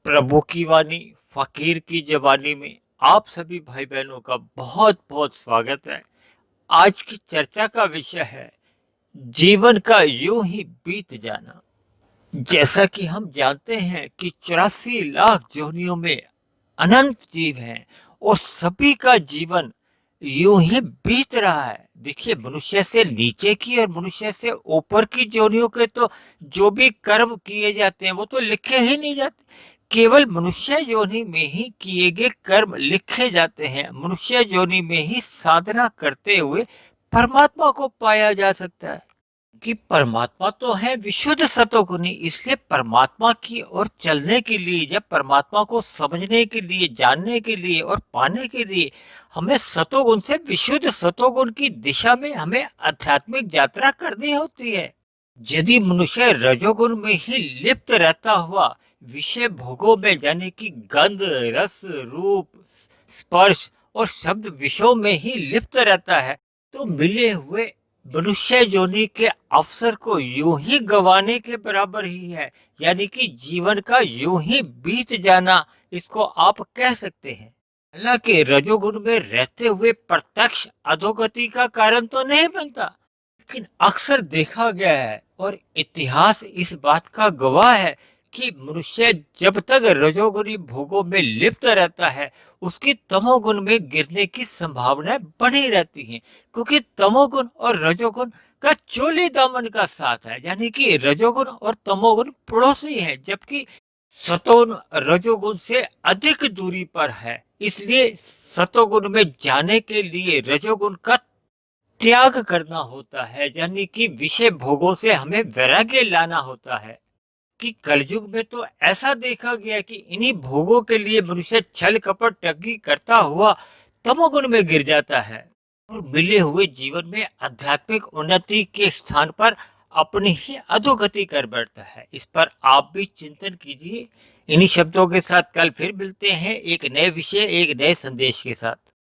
प्रभु की वाणी फकीर की जबानी में आप सभी भाई बहनों का बहुत बहुत स्वागत है। आज की चर्चा का विषय है जीवन का यूं ही बीत जाना। जैसा कि हम जानते हैं कि 84 लाख योनियों में अनंत जीव हैं और सभी का जीवन यूं ही बीत रहा है। देखिए, मनुष्य से नीचे की और मनुष्य से ऊपर की योनियों के तो जो भी कर्म किए जाते हैं वो तो लिखे ही नहीं जाते। केवल मनुष्य योनि में ही किए गए कर्म लिखे जाते हैं। मनुष्य योनि में ही साधना करते हुए परमात्मा को पाया जा सकता है कि परमात्मा तो है विशुद्ध सतोगुणी। इसलिए परमात्मा की ओर चलने के लिए, जब परमात्मा को समझने के लिए, जानने के लिए और पाने के लिए हमें सतोगुण से विशुद्ध सतोगुण की दिशा में हमें आध्यात्मिक यात्रा करनी होती है। यदि मनुष्य रजोगुण में ही लिप्त रहता हुआ विषय भोगों में, यानी कि गंध, रस, रूप, स्पर्श और शब्द विषयों में ही लिप्त रहता है, तो मिले हुए मनुष्य योनि के अवसर को यूं ही गंवाने के बराबर ही है। यानी कि जीवन का यूं ही बीत जाना, इसको आप कह सकते हैं। हालांकि रजोगुण में रहते हुए प्रत्यक्ष अधोगति का कारण तो नहीं बनता, लेकिन अक्सर देखा गया है और इतिहास इस बात का गवाह है कि मनुष्य जब तक रजोगुणी भोगों में लिप्त रहता है उसकी तमोगुण में गिरने की संभावनाएं बनी रहती हैं, क्योंकि तमोगुण और रजोगुण का चोली दामन का साथ है। यानी कि रजोगुण और तमोगुण पड़ोसी हैं, जबकि सतोगुण रजोगुण से अधिक दूरी पर है। इसलिए सतोगुण में जाने के लिए रजोगुण का त्याग करना होता है, यानी कि विषय भोगों से हमें वैराग्य लाना होता है। कि कलयुग में तो ऐसा देखा गया कि इन्हीं भोगों के लिए मनुष्य छल कपट ठगी करता हुआ तमोगुण में गिर जाता है और मिले हुए जीवन में आध्यात्मिक उन्नति के स्थान पर अपनी ही अधोगति कर बैठता है। इस पर आप भी चिंतन कीजिए। इन्हीं शब्दों के साथ कल फिर मिलते हैं एक नए विषय, एक नए संदेश के साथ।